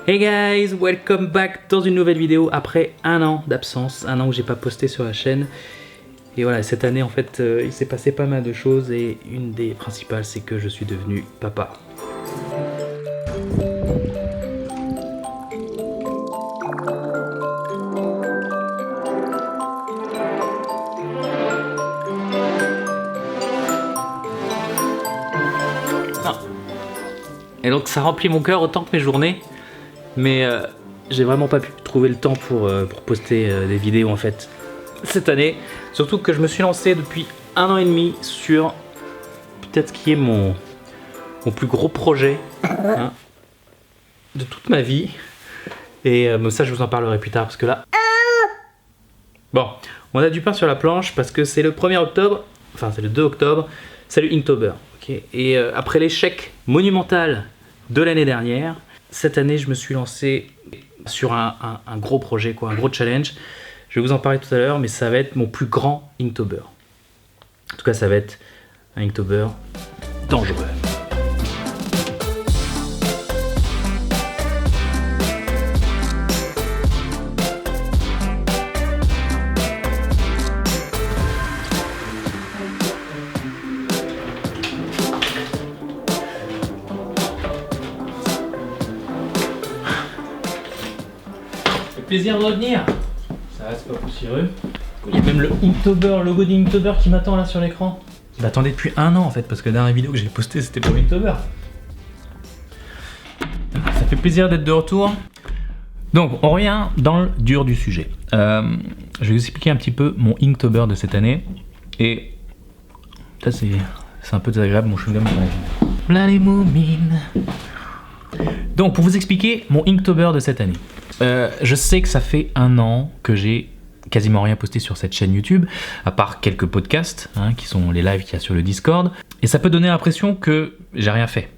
Hey guys, welcome back dans une nouvelle vidéo après un an d'absence, un an où j'ai pas posté sur la chaîne. Et voilà, cette année en fait, il s'est passé pas mal de choses et une des principales, c'est que je suis devenu papa. Et donc ça remplit mon cœur autant que mes journées, mais j'ai vraiment pas pu trouver le temps pour poster des vidéos en fait cette année. Surtout que je me suis lancé depuis un an et demi sur peut-être ce qui est mon plus gros projet de toute ma vie. Et ça je vous en parlerai plus tard parce que là... Bon, on a du pain sur la planche parce que c'est le 1er octobre, enfin c'est le 2 octobre, c'est le Inktober. Okay. Et après l'échec monumental de l'année dernière, cette année je me suis lancé sur un gros projet, un gros challenge. Je vais vous en parler tout à l'heure, mais ça va être mon plus grand Inktober. En tout cas, ça va être un Inktober dangereux. Plaisir de revenir. Ça reste pas poussiéreux. Il y a même le Inktober, logo d'Inktober qui m'attend là sur l'écran. Je l'attendais depuis un an en fait, parce que la dernière vidéo que j'ai postée c'était pour Inktober. Ça fait plaisir d'être de retour. Donc on revient dans le dur du sujet. Je vais vous expliquer un petit peu mon Inktober de cette année. Et ça c'est un peu désagréable, mon chewing-gum dans la vie. Plein les moumines. Donc pour vous expliquer mon Inktober de cette année. Je sais que ça fait un an que j'ai quasiment rien posté sur cette chaîne YouTube, à part quelques podcasts, qui sont les lives qu'il y a sur le Discord. Et ça peut donner l'impression que j'ai rien fait,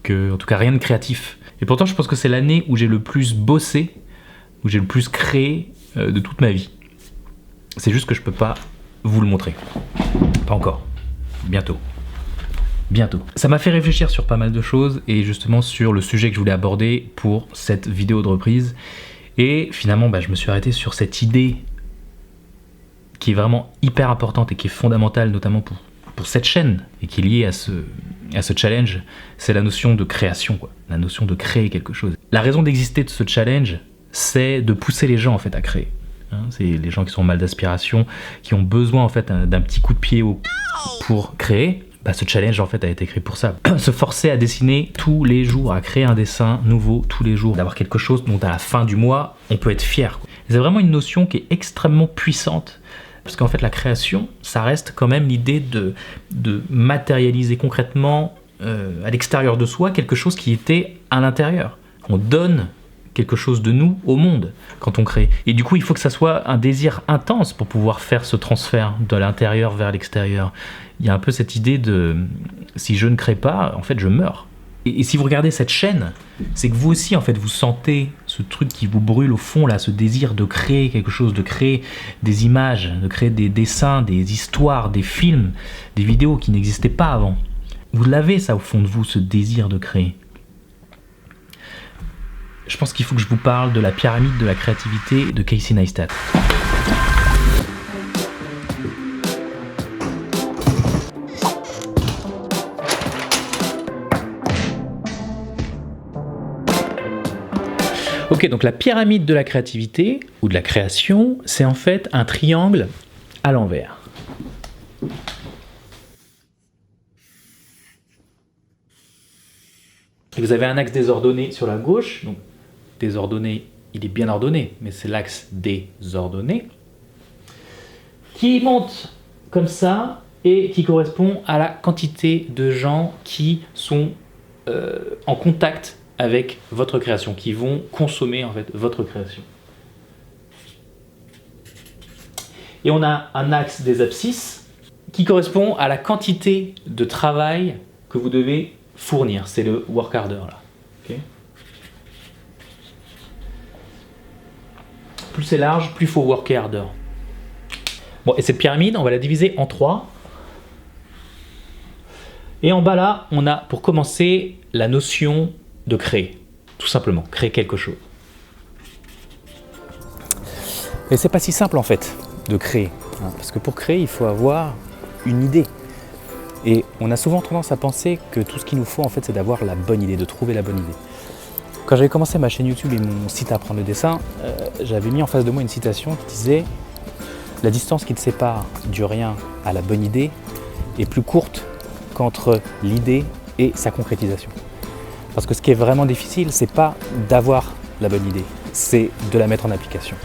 que en tout cas rien de créatif. Et pourtant je pense que c'est l'année où j'ai le plus bossé, où j'ai le plus créé de toute ma vie. C'est juste que je peux pas vous le montrer. Pas encore. Bientôt. Bientôt. Ça m'a fait réfléchir sur pas mal de choses et justement sur le sujet que je voulais aborder pour cette vidéo de reprise. Et finalement, je me suis arrêté sur cette idée qui est vraiment hyper importante et qui est fondamentale notamment pour cette chaîne et qui est liée à ce challenge. C'est la notion de création, la notion de créer quelque chose. La raison d'exister de ce challenge, c'est de pousser les gens en fait à créer. C'est les gens qui sont mal d'aspiration, qui ont besoin en fait d'un petit coup de pied pour créer. Ce challenge en fait a été créé pour ça. Se forcer à dessiner tous les jours, à créer un dessin nouveau tous les jours, d'avoir quelque chose dont à la fin du mois on peut être fier. C'est vraiment une notion qui est extrêmement puissante parce qu'en fait la création, ça reste quand même l'idée de matérialiser concrètement à l'extérieur de soi quelque chose qui était à l'intérieur. On donne quelque chose de nous au monde quand on crée. Et du coup, il faut que ça soit un désir intense pour pouvoir faire ce transfert de l'intérieur vers l'extérieur. Il y a un peu cette idée de si je ne crée pas, en fait, je meurs. Et si vous regardez cette chaîne, c'est que vous aussi, en fait, vous sentez ce truc qui vous brûle au fond, là, ce désir de créer quelque chose, de créer des images, de créer des dessins, des histoires, des films, des vidéos qui n'existaient pas avant. Vous l'avez, ça, au fond de vous, ce désir de créer. Je pense qu'il faut que je vous parle de la pyramide de la créativité de Casey Neistat. Ok, donc la pyramide de la créativité, ou de la création, c'est en fait un triangle à l'envers. Vous avez un axe désordonné sur la gauche, donc désordonné, il est bien ordonné, mais c'est l'axe désordonné, qui monte comme ça et qui correspond à la quantité de gens qui sont en contact avec votre création, qui vont consommer en fait votre création. Et on a un axe des abscisses qui correspond à la quantité de travail que vous devez fournir. C'est le work harder là. Okay. Plus c'est large, plus il faut worker harder. Bon, et cette pyramide, on va la diviser en 3. Et en bas là, on a pour commencer la notion de créer. Tout simplement, créer quelque chose. Et c'est pas si simple en fait de créer, hein, parce que pour créer, il faut avoir une idée. Et on a souvent tendance à penser que tout ce qu'il nous faut en fait, c'est d'avoir la bonne idée, de trouver la bonne idée. Quand j'avais commencé ma chaîne YouTube et mon site Apprendre le dessin, j'avais mis en face de moi une citation qui disait « La distance qui te sépare du rien à la bonne idée est plus courte qu'entre l'idée et sa concrétisation. » Parce que ce qui est vraiment difficile, c'est pas d'avoir la bonne idée, c'est de la mettre en application.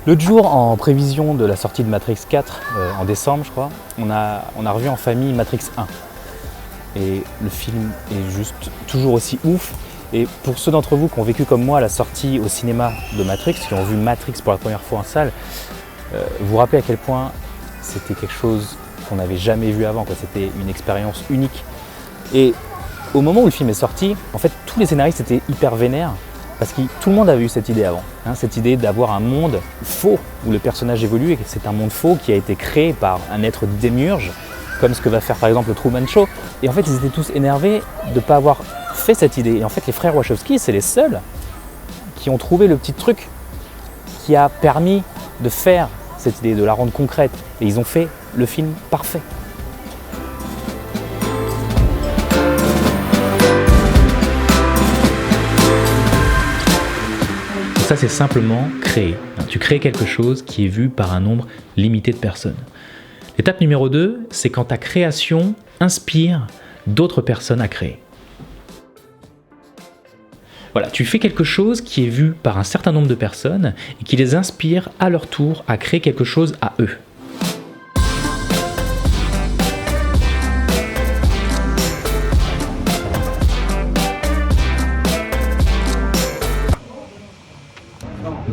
L'autre jour, en prévision de la sortie de Matrix 4, en décembre je crois, on a revu en famille Matrix 1. Et le film est juste toujours aussi ouf. Et pour ceux d'entre vous qui ont vécu comme moi la sortie au cinéma de Matrix, qui ont vu Matrix pour la première fois en salle, vous vous rappelez à quel point c'était quelque chose qu'on n'avait jamais vu avant, quoi. C'était une expérience unique. Et au moment où le film est sorti, en fait tous les scénaristes étaient hyper vénères. Parce que tout le monde avait eu cette idée avant, hein, cette idée d'avoir un monde faux où le personnage évolue et que c'est un monde faux qui a été créé par un être démiurge, comme ce que va faire par exemple le Truman Show. Et en fait, ils étaient tous énervés de ne pas avoir fait cette idée. Et en fait, les frères Wachowski, c'est les seuls qui ont trouvé le petit truc qui a permis de faire cette idée, de la rendre concrète. Et ils ont fait le film parfait. Ça, c'est simplement créer. Tu crées quelque chose qui est vu par un nombre limité de personnes. L'étape numéro 2, c'est quand ta création inspire d'autres personnes à créer. Voilà, tu fais quelque chose qui est vu par un certain nombre de personnes et qui les inspire à leur tour à créer quelque chose à eux.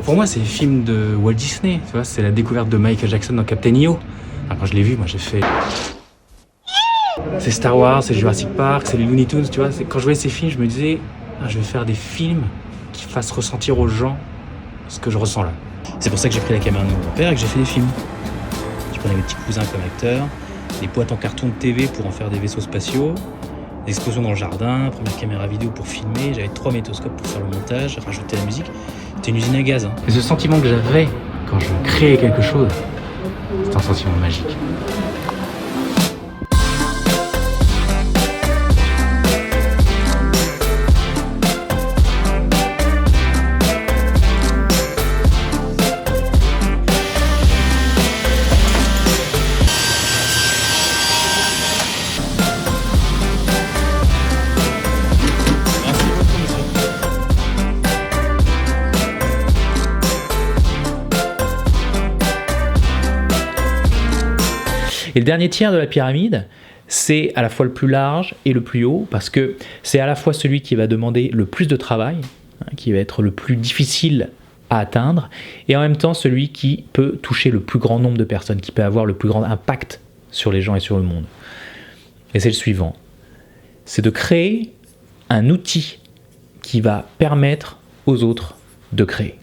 Pour moi, c'est les films de Walt Disney, tu vois, c'est la découverte de Michael Jackson dans Captain EO. Alors, quand je l'ai vu, moi j'ai fait... C'est Star Wars, c'est Jurassic Park, c'est les Looney Tunes, tu vois. Quand je voyais ces films, je me disais, je vais faire des films qui fassent ressentir aux gens ce que je ressens là. C'est pour ça que j'ai pris la caméra de mon père et que j'ai fait des films. Je prenais mes petits cousins comme acteurs, des boîtes en carton de TV pour en faire des vaisseaux spatiaux, des explosions dans le jardin, première caméra vidéo pour filmer, j'avais 3 magnétoscopes pour faire le montage, rajouter la musique. C'était une usine à gaz. Et ce sentiment que j'avais quand je créais quelque chose, c'est un sentiment magique. Et le dernier tiers de la pyramide, c'est à la fois le plus large et le plus haut, parce que c'est à la fois celui qui va demander le plus de travail, qui va être le plus difficile à atteindre, et en même temps celui qui peut toucher le plus grand nombre de personnes, qui peut avoir le plus grand impact sur les gens et sur le monde. Et c'est le suivant, c'est de créer un outil qui va permettre aux autres de créer.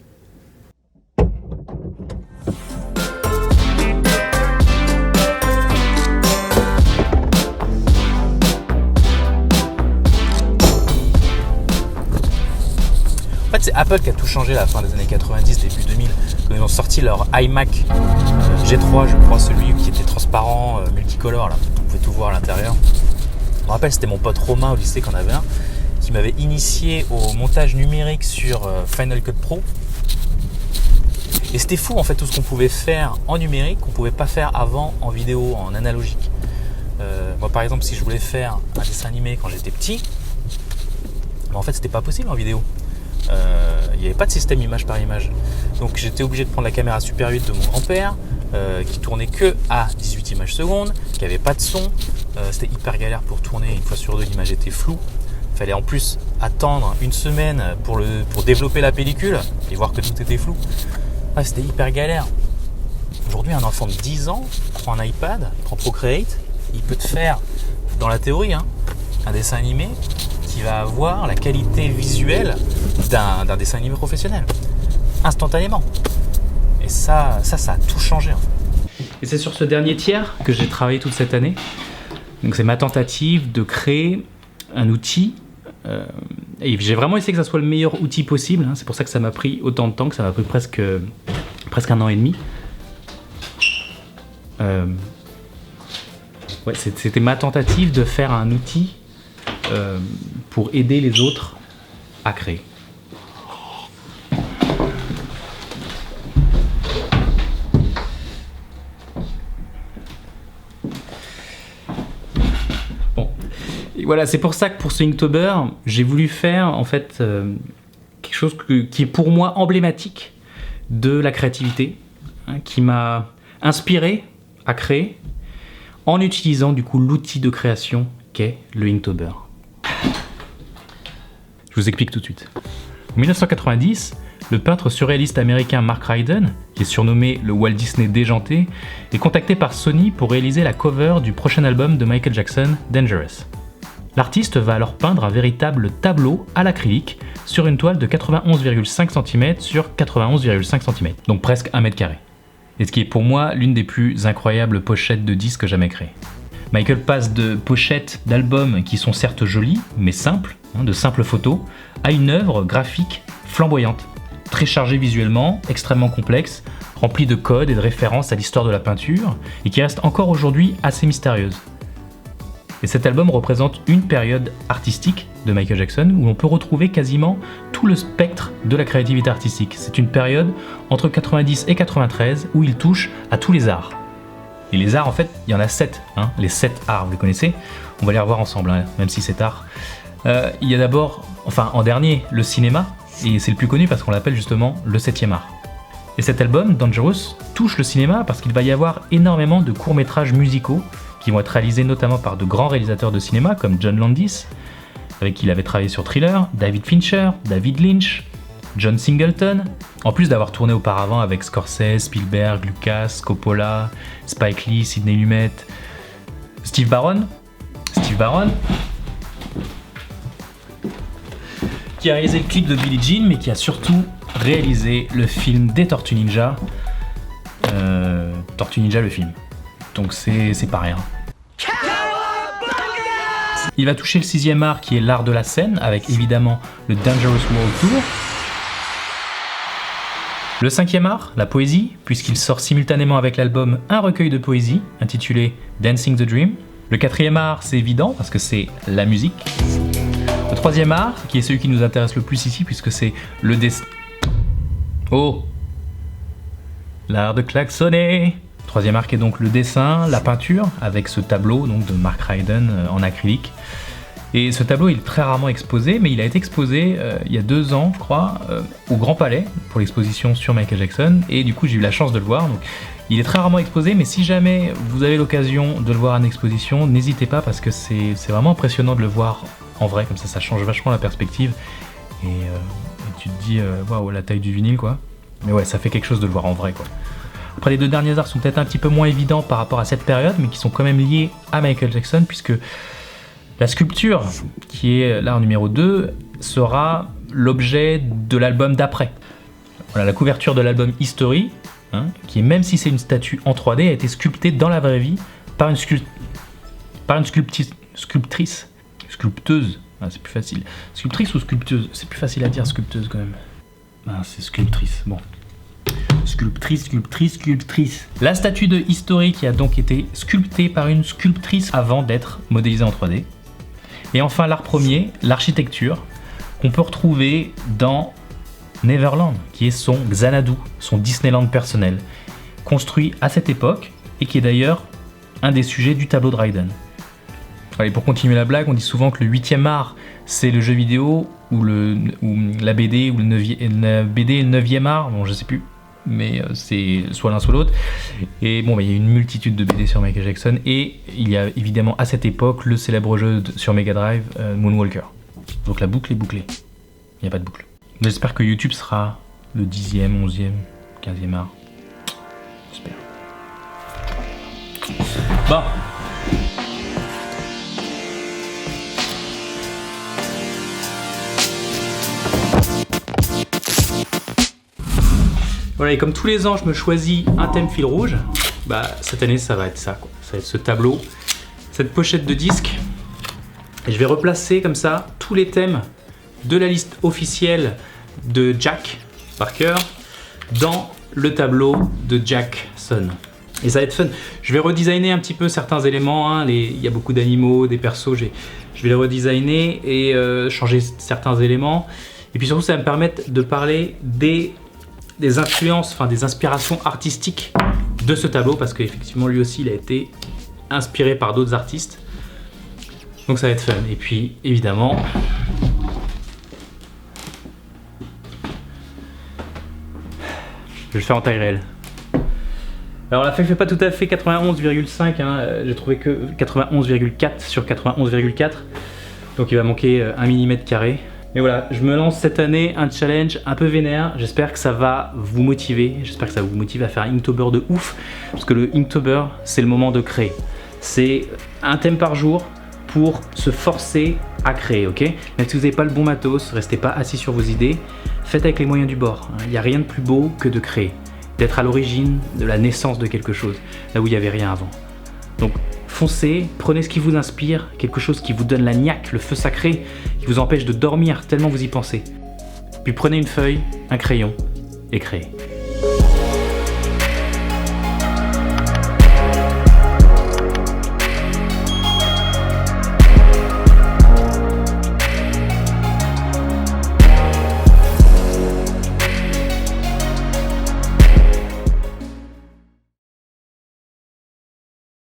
En fait, c'est Apple qui a tout changé à la fin des années 90, début 2000, quand ils ont sorti leur iMac G3, je crois, celui qui était transparent, multicolore, là, on pouvait tout voir à l'intérieur. Je me rappelle, c'était mon pote Romain au lycée qui en avait un, qui m'avait initié au montage numérique sur Final Cut Pro. Et c'était fou, en fait, tout ce qu'on pouvait faire en numérique, qu'on ne pouvait pas faire avant en vidéo, en analogique. Moi, par exemple, si je voulais faire un dessin animé quand j'étais petit, en fait, c'était pas possible en vidéo. Il n'y avait pas de système image par image, donc j'étais obligé de prendre la caméra Super 8 de mon grand-père qui tournait que à 18 images secondes, qui n'avait pas de son, c'était hyper galère pour tourner, une fois sur deux l'image était floue, il fallait en plus attendre une semaine pour développer la pellicule et voir que tout était flou. C'était hyper galère. Aujourd'hui, un enfant de 10 ans prend un iPad, prend Procreate, il peut te faire, dans la théorie, un dessin animé qui va avoir la qualité visuelle d'un dessin animé professionnel, instantanément. Et ça a tout changé. En fait. Et c'est sur ce dernier tiers que j'ai travaillé toute cette année. Donc c'est ma tentative de créer un outil. Et j'ai vraiment essayé que ça soit le meilleur outil possible. Hein. C'est pour ça que ça m'a pris autant de temps, que ça m'a pris presque 1 an et demi. Ouais, c'était ma tentative de faire un outil pour aider les autres à créer. Bon, et voilà, c'est pour ça que pour ce Inktober, j'ai voulu faire en fait quelque chose qui est pour moi emblématique de la créativité, hein, qui m'a inspiré à créer en utilisant du coup l'outil de création qu'est le Inktober. Je vous explique tout de suite. En 1990, le peintre surréaliste américain Mark Ryden, qui est surnommé le Walt Disney déjanté, est contacté par Sony pour réaliser la cover du prochain album de Michael Jackson, Dangerous. L'artiste va alors peindre un véritable tableau à l'acrylique sur une toile de 91,5 cm sur 91,5 cm, donc presque 1 mètre carré. Et ce qui est pour moi l'une des plus incroyables pochettes de disques jamais créées. Michael passe de pochettes d'albums qui sont certes jolies, mais simples, hein, de simples photos, à une œuvre graphique flamboyante, très chargée visuellement, extrêmement complexe, remplie de codes et de références à l'histoire de la peinture, et qui reste encore aujourd'hui assez mystérieuse. Et cet album représente une période artistique de Michael Jackson où on peut retrouver quasiment tout le spectre de la créativité artistique. C'est une période entre 90 et 93 où il touche à tous les arts. Et les arts, en fait, il y en a 7, hein, les 7 arts, vous les connaissez. On va les revoir ensemble, hein, même si c'est art. Il y a d'abord, enfin en dernier, le cinéma, et c'est le plus connu parce qu'on l'appelle justement le 7e art. Et cet album, Dangerous, touche le cinéma parce qu'il va y avoir énormément de courts-métrages musicaux qui vont être réalisés notamment par de grands réalisateurs de cinéma comme John Landis, avec qui il avait travaillé sur Thriller, David Fincher, David Lynch, John Singleton, en plus d'avoir tourné auparavant avec Scorsese, Spielberg, Lucas, Coppola, Spike Lee, Sidney Lumet, Steve Barron, qui a réalisé le clip de Billie Jean, mais qui a surtout réalisé le film des Tortues Ninja, Tortues Ninja le film. Donc c'est pas rien. Il va toucher le 6e art qui est l'art de la scène, avec évidemment le Dangerous World Tour. Le 5e art, la poésie, puisqu'il sort simultanément avec l'album un recueil de poésie intitulé Dancing the Dream. Le 4e art, c'est évident parce que c'est la musique. Le 3e art, qui est celui qui nous intéresse le plus ici, puisque c'est le dessin. Oh! L'art de klaxonner! 3e art qui est donc le dessin, la peinture, avec ce tableau donc, de Mark Ryden en acrylique. Et ce tableau il est très rarement exposé, mais il a été exposé il y a 2 ans, je crois, au Grand Palais, pour l'exposition sur Michael Jackson, et du coup j'ai eu la chance de le voir. Donc, il est très rarement exposé, mais si jamais vous avez l'occasion de le voir en exposition, n'hésitez pas, parce que c'est vraiment impressionnant de le voir en vrai, comme ça change vachement la perspective, et tu te dis, waouh, la taille du vinyle, quoi. Mais ouais, ça fait quelque chose de le voir en vrai, quoi. Après, les 2 derniers arts sont peut-être un petit peu moins évidents par rapport à cette période, mais qui sont quand même liés à Michael Jackson, puisque la sculpture, qui est l'art numéro 2, sera l'objet de l'album d'après. Voilà, la couverture de l'album History, hein, qui, même si c'est une statue en 3D, a été sculptée dans la vraie vie par une sculpteuse. Ah, c'est plus facile. Sculptrice ou sculpteuse? C'est plus facile à dire, sculpteuse quand même. Ah, c'est sculptrice, bon. Sculptrice. La statue de History qui a donc été sculptée par une sculptrice avant d'être modélisée en 3D. Et enfin l'art premier, l'architecture, qu'on peut retrouver dans Neverland, qui est son Xanadu, son Disneyland personnel, construit à cette époque et qui est d'ailleurs un des sujets du tableau de Ryden. Allez, pour continuer la blague, on dit souvent que le 8e art c'est le jeu vidéo ou la BD ou la BD est le 9e art, bon je sais plus, mais c'est soit l'un soit l'autre. Et bon, il y a une multitude de BD sur Michael Jackson, et il y a évidemment à cette époque le célèbre jeu sur Mega Drive, Moonwalker. Donc la boucle est bouclée, il n'y a pas de boucle. J'espère que YouTube sera le 10e, 11e, 15e art. J'espère. Bon. Voilà, et comme tous les ans, je me choisis un thème fil rouge, bah cette année, ça va être ça, quoi. Ça va être ce tableau, cette pochette de disques. Et je vais replacer comme ça tous les thèmes de la liste officielle de Jack Parker dans le tableau de Jackson. Et ça va être fun. Je vais redesigner un petit peu certains éléments, hein. Il y a beaucoup d'animaux, des persos, je vais les redesigner et changer certains éléments. Et puis surtout, ça va me permettre de parler des influences, enfin des inspirations artistiques de ce tableau, parce qu'effectivement lui aussi il a été inspiré par d'autres artistes. Donc ça va être fun. Et puis évidemment, je vais le faire en taille réelle. Alors la feuille fait pas tout à fait 91,5, hein. J'ai trouvé que 91,4 sur 91,4. Donc il va manquer 1 mm carré. Mais voilà, je me lance cette année un challenge un peu vénère. J'espère que ça va vous motiver. J'espère que ça va vous motiver à faire un Inktober de ouf. Parce que le Inktober, c'est le moment de créer. C'est un thème par jour pour se forcer à créer, ok? Même si vous n'avez pas le bon matos, restez pas assis sur vos idées. Faites avec les moyens du bord. Il n'y a rien de plus beau que de créer. D'être à l'origine de la naissance de quelque chose, là où il n'y avait rien avant. Donc foncez, prenez ce qui vous inspire, quelque chose qui vous donne la niaque, le feu sacré, qui vous empêche de dormir tellement vous y pensez. Puis prenez une feuille, un crayon et créez.